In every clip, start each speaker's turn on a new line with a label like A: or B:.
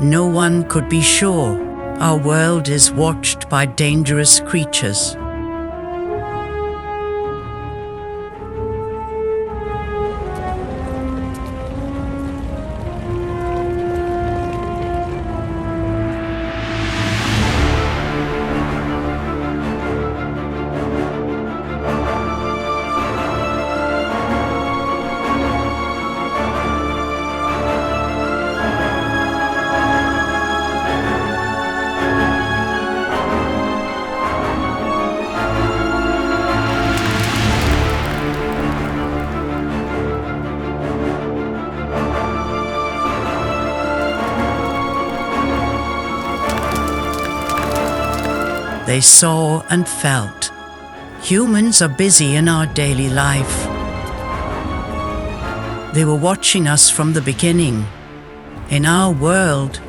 A: no one could be sure. Our world is watched by dangerous creatures. They saw and felt. Humans are busy in our daily life. They were watching us from the beginning. In our world,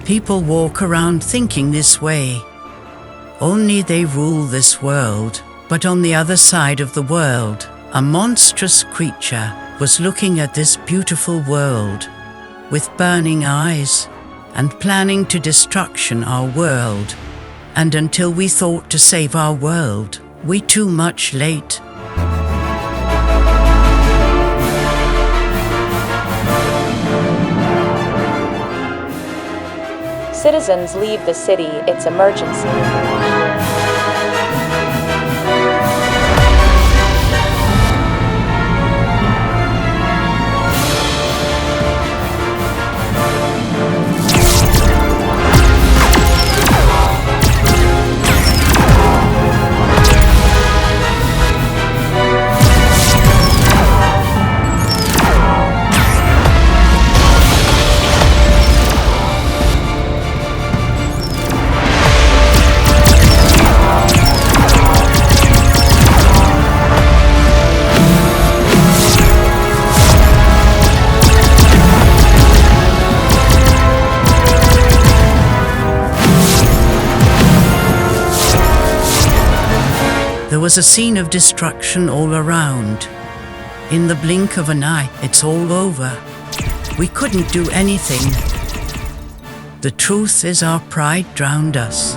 A: people walk around thinking this way. Only they rule this world. But on the other side of the world, a monstrous creature was looking at this beautiful world with burning eyes and planning to destruction our world. And until we thought to save our world, we too much late.
B: Citizens leave the city, it's emergency.
A: There was a scene of destruction all around. In the blink of an eye, it's all over. We couldn't do anything. The truth is our pride drowned us.